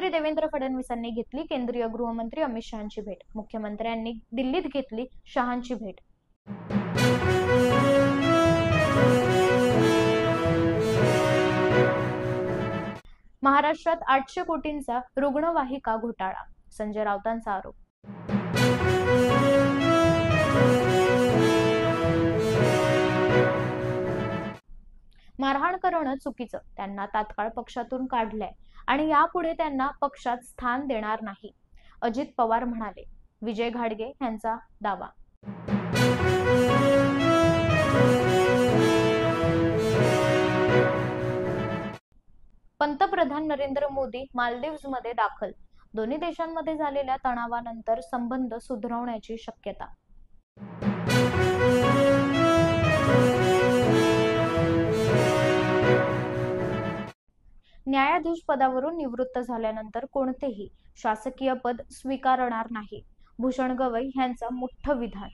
मुख्यमंत्री देवेंद्र फडणवीसांनी घेतली केंद्रीय गृहमंत्री अमित शहांची भेट। मुख्यमंत्र्यांनी दिल्लीत घेतली शहांची भेट। महाराष्ट्रात 800 कोटींचा रुग्णवाहिका घोटाळा, संजय राऊतांचा आरोप। मारहाण करणं चुकीचं, त्यांना तात्काळ पक्षातून काढलंय आणि यापुढे त्यांना पक्षात स्थान देणार नाही, अजित पवार म्हणाले। विजय घाडगे यांचा दावा। पंतप्रधान नरेंद्र मोदी मालदीव्समध्ये दाखल, दोन्ही देशांमध्ये झालेल्या तणावानंतर संबंध सुधारण्याची शक्यता। न्यायाधीश पदावरून निवृत्त झाल्यानंतर कोणतेही शासकीय पद स्वीकारणार नाही, भूषण गवई यांचं मोठं विधान।